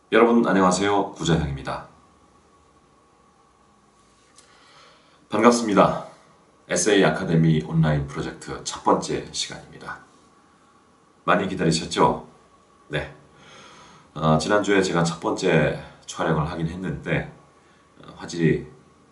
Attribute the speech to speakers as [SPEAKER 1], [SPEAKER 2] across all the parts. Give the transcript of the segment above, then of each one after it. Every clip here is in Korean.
[SPEAKER 1] 여러분 안녕하세요. 구자형입니다. 반갑습니다. 에세이 아카데미 온라인 프로젝트 첫 번째 시간입니다. 많이 기다리셨죠? 네. 지난주에 제가 첫 번째 촬영을 하긴 했는데 화질이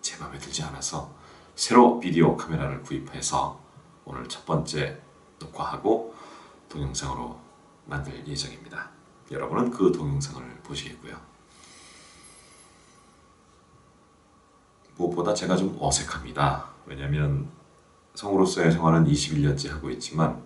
[SPEAKER 1] 제 맘에 들지 않아서 새로 비디오 카메라를 구입해서 오늘 첫 번째 녹화하고 동영상으로 만들 예정입니다. 여러분은 그 동영상을 보시겠고요. 무엇보다 제가 좀 어색합니다. 왜냐하면 성우로서의 생활은 21년째 하고 있지만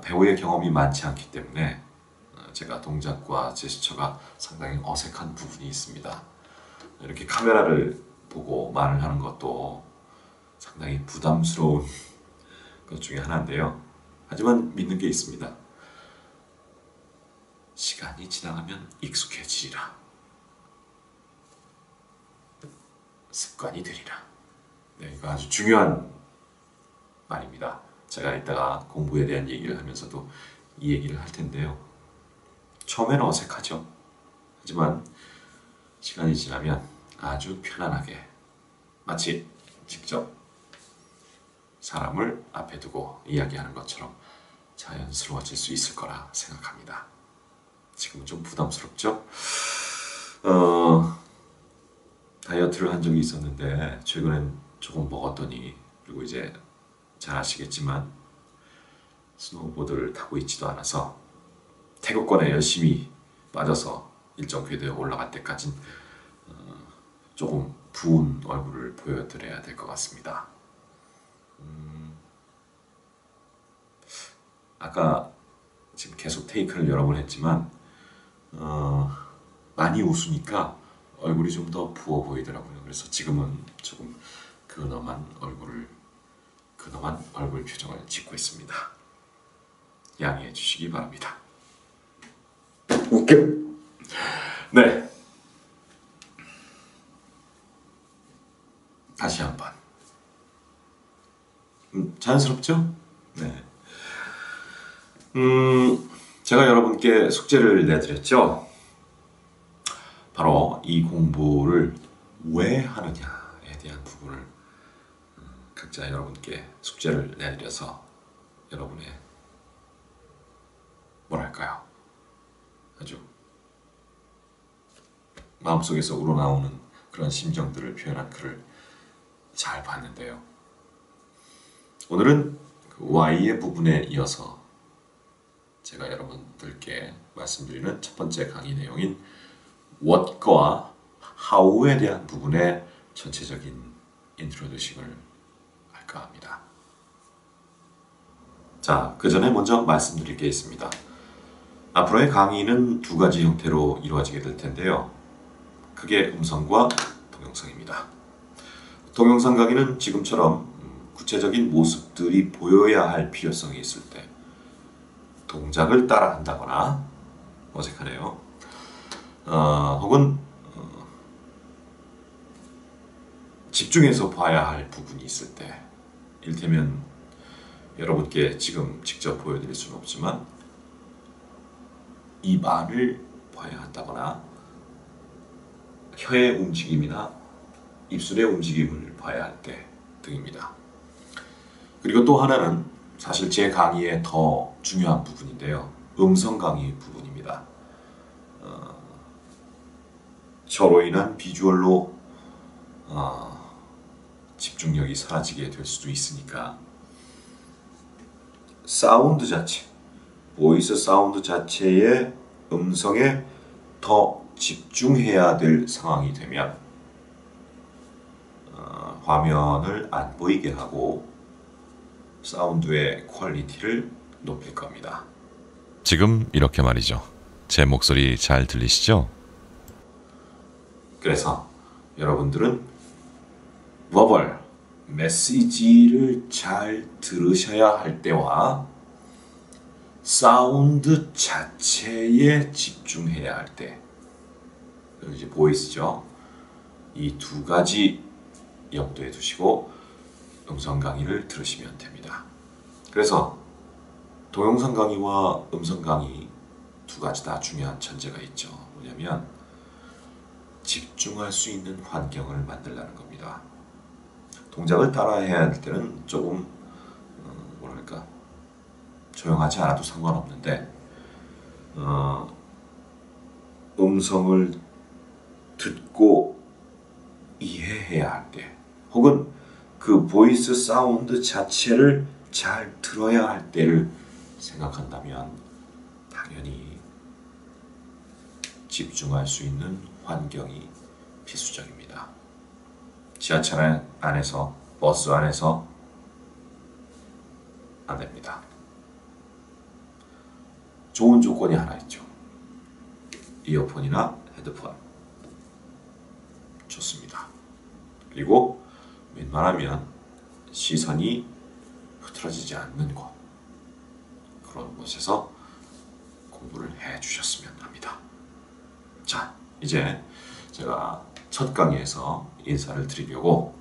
[SPEAKER 1] 배우의 경험이 많지 않기 때문에 제가 동작과 제스처가 상당히 어색한 부분이 있습니다. 이렇게 카메라를 보고 말을 하는 것도 상당히 부담스러운 것 중에 하나인데요. 하지만 믿는 게 있습니다. 시간이 지나가면 익숙해지리라. 습관이 되리라. 네, 이거 아주 중요한 말입니다. 제가 이따가 공부에 대한 얘기를 하면서도 이 얘기를 할 텐데요. 처음에는 어색하죠. 하지만 시간이 지나면 아주 편안하게 마치 직접 사람을 앞에 두고 이야기하는 것처럼 자연스러워질 수 있을 거라 생각합니다. 지금은 좀 부담스럽죠? 다이어트를 한 적이 있었는데 최근엔 조금 먹었더니, 그리고 이제 잘 아시겠지만 스노우보드를 타고 있지도 않아서 태극권에 열심히 빠져서 일정 궤도에 올라갈 때까진 조금 부은 얼굴을 보여드려야 될 것 같습니다. 아까 지금 계속 테이크를 여러 번 했지만 많이 웃으니까 얼굴이 좀 더 부어 보이더라고요. 그래서 지금은 조금 근엄한 얼굴 표정을 짓고 있습니다. 양해해 주시기 바랍니다. 웃겨? 네. 다시 한번. 자연스럽죠? 네. 제가 여러분께 숙제를 내드렸죠? 바로 이 공부를 왜 하느냐에 대한 부분을 각자 여러분께 숙제를 내드려서 여러분의 뭐랄까요? 아주 마음속에서 우러나오는 그런 심정들을 표현한 글을 잘 봤는데요. 오늘은 그 Y의 부분에 이어서 제가 여러분들께 말씀드리는 첫 번째 강의 내용인 What과 How에 대한 부분의 전체적인 인트로듀싱을 할까 합니다. 자, 그 전에 먼저 말씀드릴 게 있습니다. 앞으로의 강의는 두 가지 형태로 이루어지게 될 텐데요. 그게 음성과 동영상입니다. 동영상 강의는 지금처럼 구체적인 모습들이 보여야 할 필요성이 있을 때 동작을 따라 한다거나, 어색하네요. 혹은 집중해서 봐야 할 부분이 있을 때, 이를테면 여러분께 지금 직접 보여드릴 수는 없지만 이 말을 봐야 한다거나 혀의 움직임이나 입술의 움직임을 봐야 할 때 등입니다. 그리고 또 하나는 사실 제 강의의 더 중요한 부분인데요. 음성 강의 부분입니다. 저로 인한 비주얼로 집중력이 사라지게 될 수도 있으니까 사운드 자체, 보이스 사운드 자체의 음성에 더 집중해야 될 상황이 되면 화면을 안 보이게 하고 사운드의 퀄리티를 높일 겁니다.
[SPEAKER 2] 지금 이렇게 말이죠. 제 목소리 잘 들리시죠?
[SPEAKER 1] 그래서 여러분들은 버벌, 메시지를 잘 들으셔야 할 때와 사운드 자체에 집중해야 할 때, 이제 보이스죠. 이 두 가지 염두에 두시고 음성 강의를 들으시면 됩니다. 그래서 동영상 강의와 음성 강의 두 가지 다 중요한 전제가 있죠. 뭐냐면 집중할 수 있는 환경을 만들라는 겁니다. 동작을 따라해야 할 때는 조금 뭐랄까 조용하지 않아도 상관없는데 음성을 듣고 이해해야 할 때, 혹은 그 보이스 사운드 자체를 잘 들어야 할 때를 생각한다면 당연히 집중할 수 있는 환경이 필수적입니다. 지하철 안에서, 버스 안에서 안 됩니다. 좋은 조건이 하나 있죠. 이어폰이나 헤드폰 좋습니다. 그리고 웬만하면 시선이 흐트러지지 않는 곳, 그런 곳에서 공부를 해 주셨으면 합니다. 자, 이제 제가 첫 강의에서 인사를 드리려고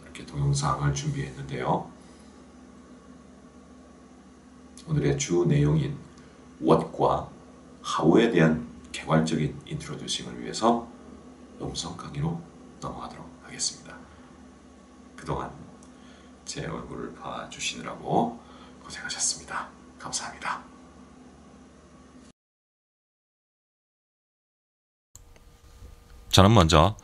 [SPEAKER 1] 이렇게 동영상을 준비했는데요. 오늘의 주 내용인 what과 how에 대한 개괄적인 인트로듀싱을 위해서 음성 강의로 넘어가도록 하겠습니다. 그동안 제 얼굴을 봐주시느라고 고생하셨습니다. 감사합니다.
[SPEAKER 2] 저는 먼저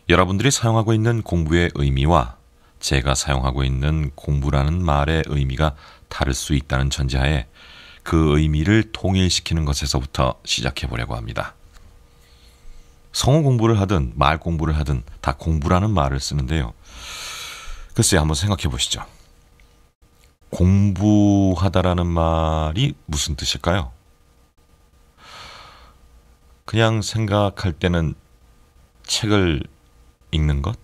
[SPEAKER 2] 여러분들이 사용하고 있는 공부의 의미와 제가 사용하고 있는 공부라는 말의 의미가 다를 수 있다는 전제하에 그 의미를 통일시키는 것에서부터 시작해 보려고 합니다. 성어 공부를 하든 말 공부를 하든 다 공부라는 말을 쓰는데요. 글쎄 한번 생각해 보시죠. 공부하다라는 말이 무슨 뜻일까요? 그냥 생각할 때는 책을 읽는 것?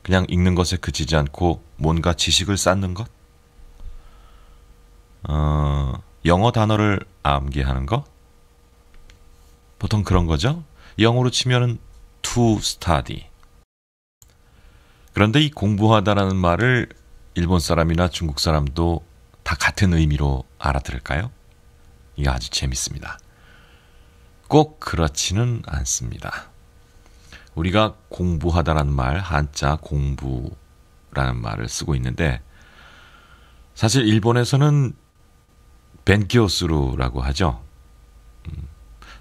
[SPEAKER 2] 그냥 읽는 것에 그치지 않고 뭔가 지식을 쌓는 것? 영어 단어를 암기하는 것? 보통 그런 거죠. 영어로 치면은 to study. 그런데 이 공부하다라는 말을 일본 사람이나 중국 사람도 다 같은 의미로 알아들을까요? 이게 아주 재밌습니다. 꼭 그렇지는 않습니다. 우리가 공부하다라는 말, 한자 공부라는 말을 쓰고 있는데 사실 일본에서는 벤교스루라고 하죠.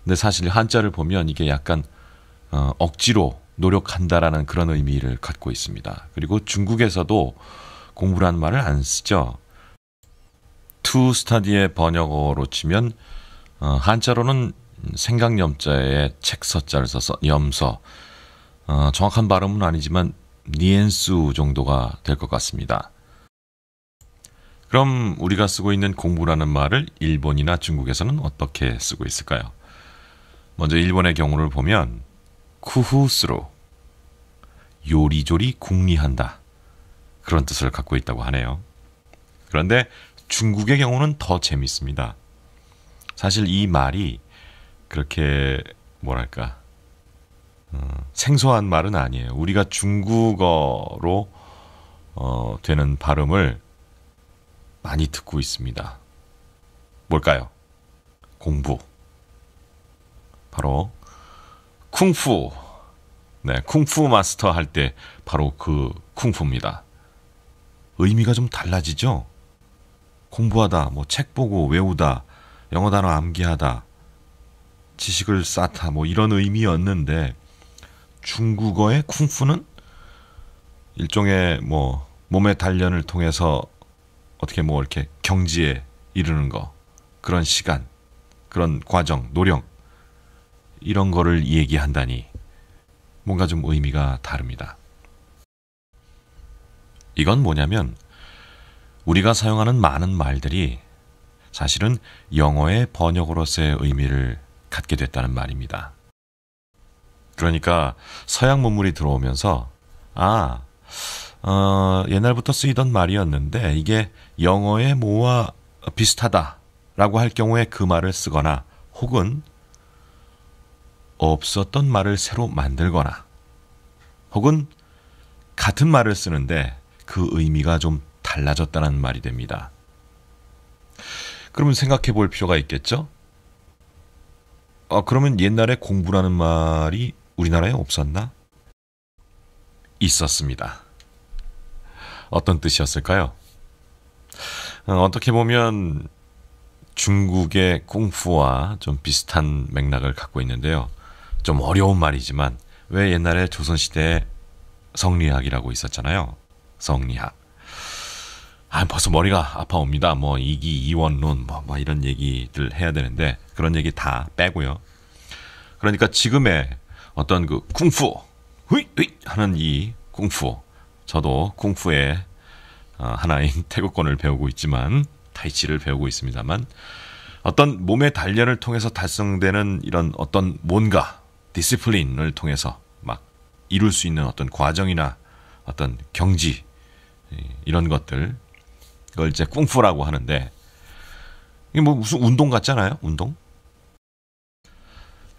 [SPEAKER 2] 근데 사실 한자를 보면 이게 약간 억지로 노력한다라는 그런 의미를 갖고 있습니다. 그리고 중국에서도 공부라는 말을 안 쓰죠. to study의 번역어로 치면 한자로는 생각염자에 책서자를 써서 염서, 정확한 발음은 아니지만 니엔수 정도가 될 것 같습니다. 그럼 우리가 쓰고 있는 공부라는 말을 일본이나 중국에서는 어떻게 쓰고 있을까요? 먼저 일본의 경우를 보면 쿠후스로, 요리조리 궁리한다, 그런 뜻을 갖고 있다고 하네요. 그런데 중국의 경우는 더 재밌습니다. 사실 이 말이 그렇게 뭐랄까 생소한 말은 아니에요. 우리가 중국어로 되는 발음을 많이 듣고 있습니다. 뭘까요? 공부. 바로 쿵푸. 네, 쿵푸 마스터 할 때 바로 그 쿵푸입니다. 의미가 좀 달라지죠? 공부하다, 뭐 책 보고 외우다, 영어 단어 암기하다, 지식을 쌓다, 뭐 이런 의미였는데 중국어의 쿵푸는 일종의 뭐 몸의 단련을 통해서 어떻게 뭐 이렇게 경지에 이르는 거, 그런 시간, 그런 과정, 노력, 이런 거를 얘기한다니 뭔가 좀 의미가 다릅니다. 이건 뭐냐면 우리가 사용하는 많은 말들이 사실은 영어의 번역어로서의 의미를 갖게 됐다는 말입니다. 그러니까 서양 문물이 들어오면서 옛날부터 쓰이던 말이었는데 이게 영어의 뭐와 비슷하다라고 할 경우에 그 말을 쓰거나 혹은 없었던 말을 새로 만들거나 혹은 같은 말을 쓰는데 그 의미가 좀 달라졌다는 말이 됩니다. 그러면 생각해 볼 필요가 있겠죠? 그러면 옛날에 공부라는 말이 우리나라에 없었나? 있었습니다. 어떤 뜻이었을까요? 어떻게 보면 중국의 쿵푸와 좀 비슷한 맥락을 갖고 있는데요. 좀 어려운 말이지만 왜 옛날에 조선시대에 성리학이라고 있었잖아요. 성리학. 벌써 머리가 아파옵니다. 뭐 이기 이원론 뭐 이런 얘기들 해야 되는데 그런 얘기 다 빼고요. 그러니까 지금의 어떤 그 쿵푸 후이 하는 이 쿵푸, 저도 쿵푸의 하나인 태국권을 배우고 있지만 타이치를 배우고 있습니다만 어떤 몸의 단련을 통해서 달성되는 이런 어떤 뭔가 디시플린을 통해서 막 이룰 수 있는 어떤 과정이나 어떤 경지 이런 것들 그걸 이제 쿵푸라고 하는데 이게 뭐 무슨 운동 같잖아요. 운동.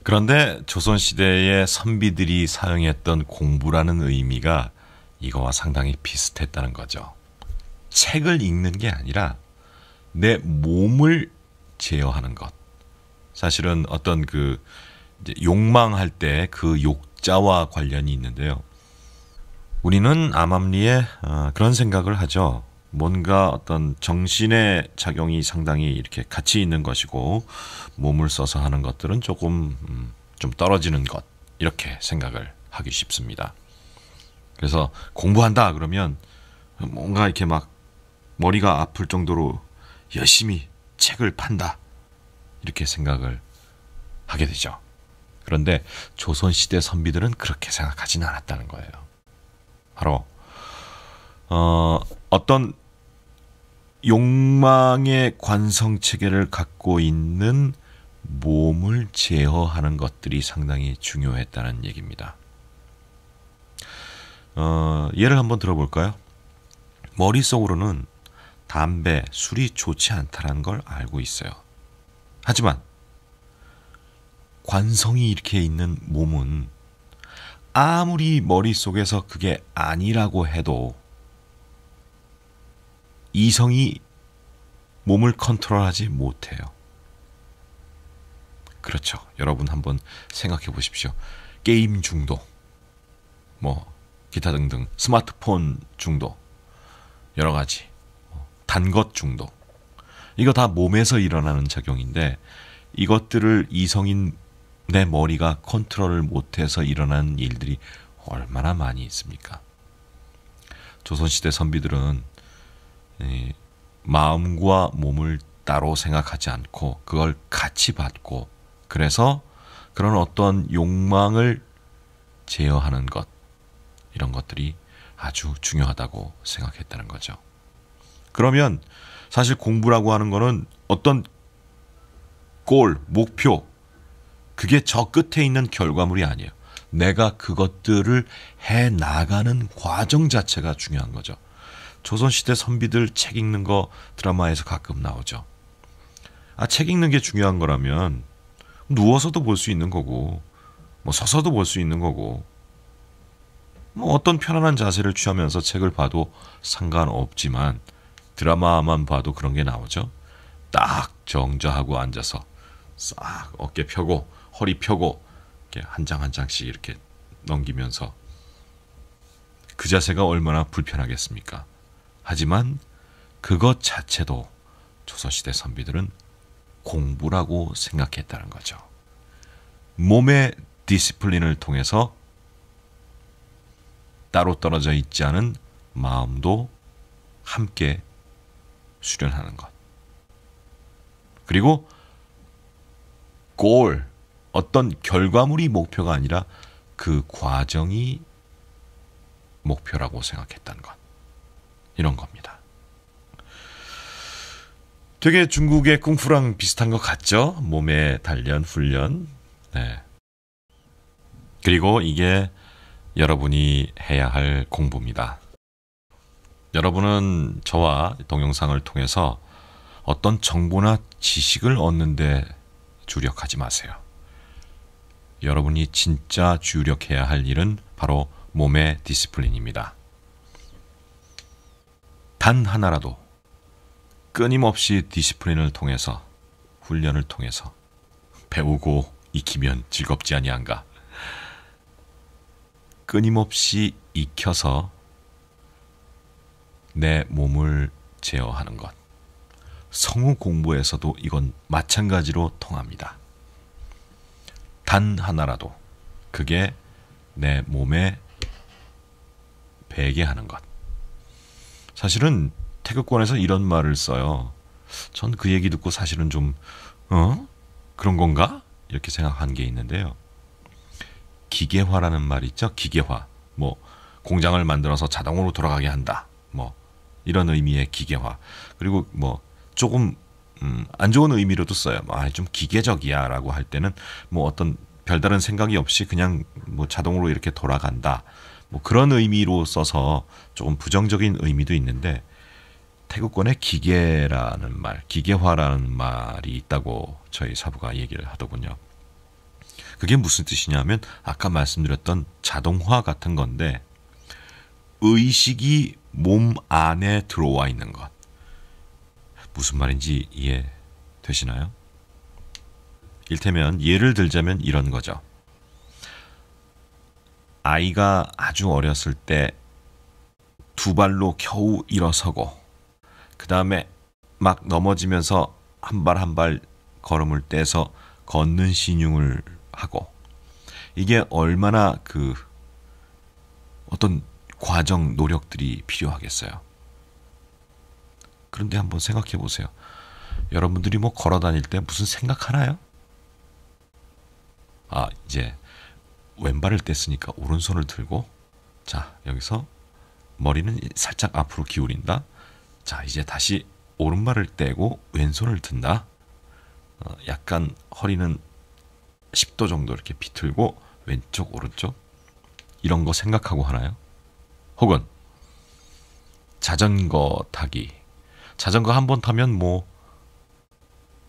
[SPEAKER 2] 그런데 조선시대의 선비들이 사용했던 공부라는 의미가 이거와 상당히 비슷했다는 거죠. 책을 읽는 게 아니라 내 몸을 제어하는 것. 사실은 어떤 그 이제 욕망할 때 그 욕자와 관련이 있는데요. 우리는 암암리에 그런 생각을 하죠. 뭔가 어떤 정신의 작용이 상당히 이렇게 가치 있는 것이고 몸을 써서 하는 것들은 조금 좀 떨어지는 것 이렇게 생각을 하기 쉽습니다. 그래서 공부한다 그러면 뭔가 이렇게 막 머리가 아플 정도로 열심히 책을 판다 이렇게 생각을 하게 되죠. 그런데 조선시대 선비들은 그렇게 생각하지는 않았다는 거예요. 바로 어떤 욕망의 관성체계를 갖고 있는 몸을 제어하는 것들이 상당히 중요했다는 얘기입니다. 예를 한번 들어볼까요? 머릿속으로는 담배, 술이 좋지 않다는 걸 알고 있어요. 하지만 관성이 이렇게 있는 몸은 아무리 머릿속에서 그게 아니라고 해도 이성이 몸을 컨트롤하지 못해요. 그렇죠. 여러분 한번 생각해 보십시오. 게임 중독, 뭐 기타 등등 스마트폰 중독, 여러 가지 단 것 중독. 이거 다 몸에서 일어나는 작용인데 이것들을 이성인 내 머리가 컨트롤을 못해서 일어나는 일들이 얼마나 많이 있습니까? 조선시대 선비들은 마음과 몸을 따로 생각하지 않고 그걸 같이 받고 그래서 그런 어떤 욕망을 제어하는 것 이런 것들이 아주 중요하다고 생각했다는 거죠. 그러면 사실 공부라고 하는 거는 어떤 골, 목표 그게 저 끝에 있는 결과물이 아니에요. 내가 그것들을 해 나가는 과정 자체가 중요한 거죠. 조선시대 선비들 책 읽는 거 드라마에서 가끔 나오죠. 책 읽는 게 중요한 거라면 누워서도 볼 수 있는 거고 뭐 서서도 볼 수 있는 거고 뭐 어떤 편안한 자세를 취하면서 책을 봐도 상관없지만 드라마만 봐도 그런 게 나오죠. 딱 정좌하고 앉아서 싹 어깨 펴고 허리 펴고 이렇게 한 장 한 장씩 이렇게 넘기면서 그 자세가 얼마나 불편하겠습니까? 하지만 그것 자체도 조선시대 선비들은 공부라고 생각했다는 거죠. 몸의 디시플린을 통해서 따로 떨어져 있지 않은 마음도 함께 수련하는 것. 그리고 골, 어떤 결과물이 목표가 아니라 그 과정이 목표라고 생각했다는 것. 이런 겁니다. 되게 중국의 쿵푸랑 비슷한 것 같죠? 몸의 단련, 훈련. 네. 그리고 이게 여러분이 해야 할 공부입니다. 여러분은 저와 동영상을 통해서 어떤 정보나 지식을 얻는데 주력하지 마세요. 여러분이 진짜 주력해야 할 일은 바로 몸의 디시플린입니다. 단 하나라도 끊임없이 디시플린을 통해서 훈련을 통해서 배우고 익히면 즐겁지 아니한가. 끊임없이 익혀서 내 몸을 제어하는 것. 성우 공부에서도 이건 마찬가지로 통합니다. 단 하나라도 그게 내 몸에 배게 하는 것. 사실은 태극권에서 이런 말을 써요. 전 그 얘기 듣고 사실은 좀 그런 건가? 이렇게 생각한 게 있는데요. 기계화라는 말 있죠? 기계화. 뭐 공장을 만들어서 자동으로 돌아가게 한다. 뭐 이런 의미의 기계화. 그리고 뭐 조금 안 좋은 의미로도 써요. 좀 기계적이야라고 할 때는 뭐 어떤 별다른 생각이 없이 그냥 뭐 자동으로 이렇게 돌아간다. 뭐 그런 의미로 써서 조금 부정적인 의미도 있는데 태극권에 기계라는 말, 기계화라는 말이 있다고 저희 사부가 얘기를 하더군요. 그게 무슨 뜻이냐면 아까 말씀드렸던 자동화 같은 건데 의식이 몸 안에 들어와 있는 것. 무슨 말인지 이해되시나요? 일테면 예를 들자면 이런 거죠. 아이가 아주 어렸을 때 두 발로 겨우 일어서고 그 다음에 막 넘어지면서 한 발 한 발 걸음을 떼서 걷는 신용을 하고 이게 얼마나 그 어떤 과정 노력들이 필요하겠어요. 그런데 한번 생각해 보세요. 여러분들이 뭐 걸어 다닐 때 무슨 생각하나요? 이제 왼발을 뗐으니까 오른손을 들고 자 여기서 머리는 살짝 앞으로 기울인다. 자 이제 다시 오른발을 떼고 왼손을 든다. 약간 허리는 10도 정도 이렇게 비틀고 왼쪽 오른쪽 이런 거 생각하고 하나요? 혹은 자전거 타기. 자전거 한 번 타면 뭐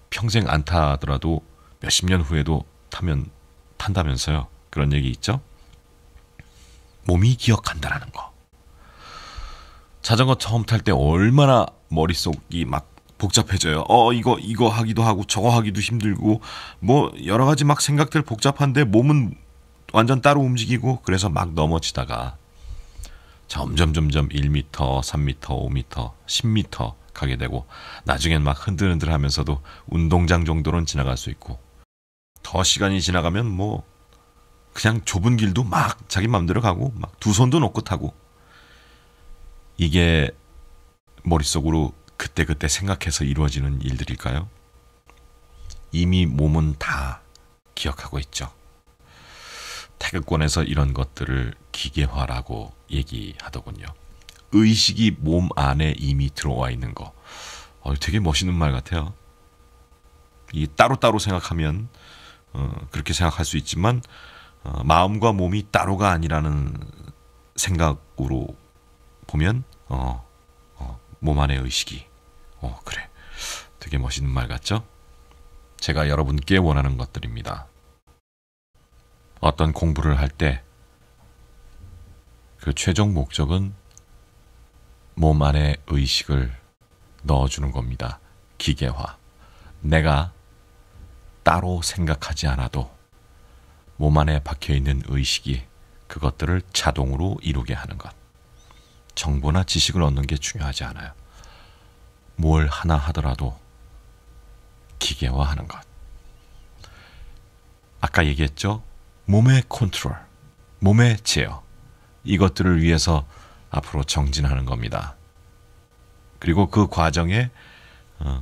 [SPEAKER 2] 평생 안 타더라도 몇십 년 후에도 탄다면서요. 그런 얘기 있죠? 몸이 기억한다라는 거. 자전거 처음 탈 때 얼마나 머릿속이 막 복잡해져요. 이거 하기도 하고 저거 하기도 힘들고 뭐 여러 가지 막 생각들 복잡한데 몸은 완전 따로 움직이고 그래서 막 넘어지다가 점점 1m, 3m, 5m, 10m 가게 되고 나중엔 막 흔들흔들 하면서도 운동장 정도는 지나갈 수 있고 더 시간이 지나가면 뭐 그냥 좁은 길도 막 자기 맘대로 가고 막 두 손도 놓고 타고 이게 머릿속으로 그때그때 생각해서 이루어지는 일들일까요? 이미 몸은 다 기억하고 있죠. 태극권에서 이런 것들을 기계화라고 얘기하더군요. 의식이 몸 안에 이미 들어와 있는 거. 되게 멋있는 말 같아요. 이 따로따로 생각하면 그렇게 생각할 수 있지만 마음과 몸이 따로가 아니라는 생각으로 보면 몸 안의 의식이 그래. 되게 멋있는 말 같죠? 제가 여러분께 원하는 것들입니다. 어떤 공부를 할 때 그 최종 목적은 몸 안에 의식을 넣어주는 겁니다. 기계화. 내가 따로 생각하지 않아도 몸 안에 박혀있는 의식이 그것들을 자동으로 이루게 하는 것. 정보나 지식을 얻는 게 중요하지 않아요. 뭘 하나 하더라도 기계화하는 것. 아까 얘기했죠? 몸의 컨트롤, 몸의 제어. 이것들을 위해서 앞으로 정진하는 겁니다. 그리고 그 과정에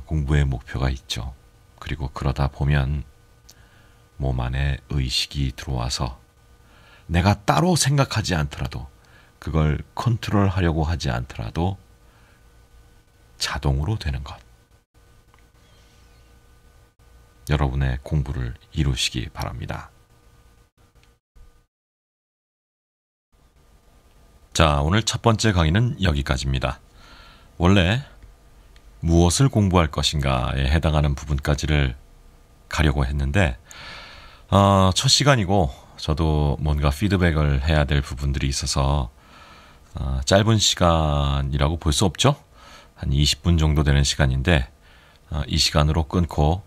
[SPEAKER 2] 공부의 목표가 있죠. 그리고 그러다 보면 몸 안에 의식이 들어와서 내가 따로 생각하지 않더라도 그걸 컨트롤하려고 하지 않더라도 자동으로 되는 것. 여러분의 공부를 이루시기 바랍니다. 자, 오늘 첫 번째 강의는 여기까지입니다. 원래 무엇을 공부할 것인가에 해당하는 부분까지를 가려고 했는데 첫 시간이고 저도 뭔가 피드백을 해야 될 부분들이 있어서 짧은 시간이라고 볼 수 없죠. 한 20분 정도 되는 시간인데 이 시간으로 끊고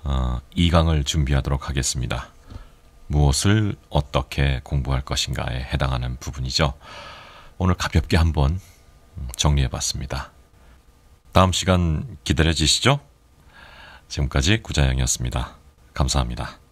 [SPEAKER 2] 2강을 준비하도록 하겠습니다. 무엇을 어떻게 공부할 것인가에 해당하는 부분이죠. 오늘 가볍게 한번 정리해 봤습니다. 다음 시간 기다려 주시죠. 지금까지 구자영이었습니다. 감사합니다.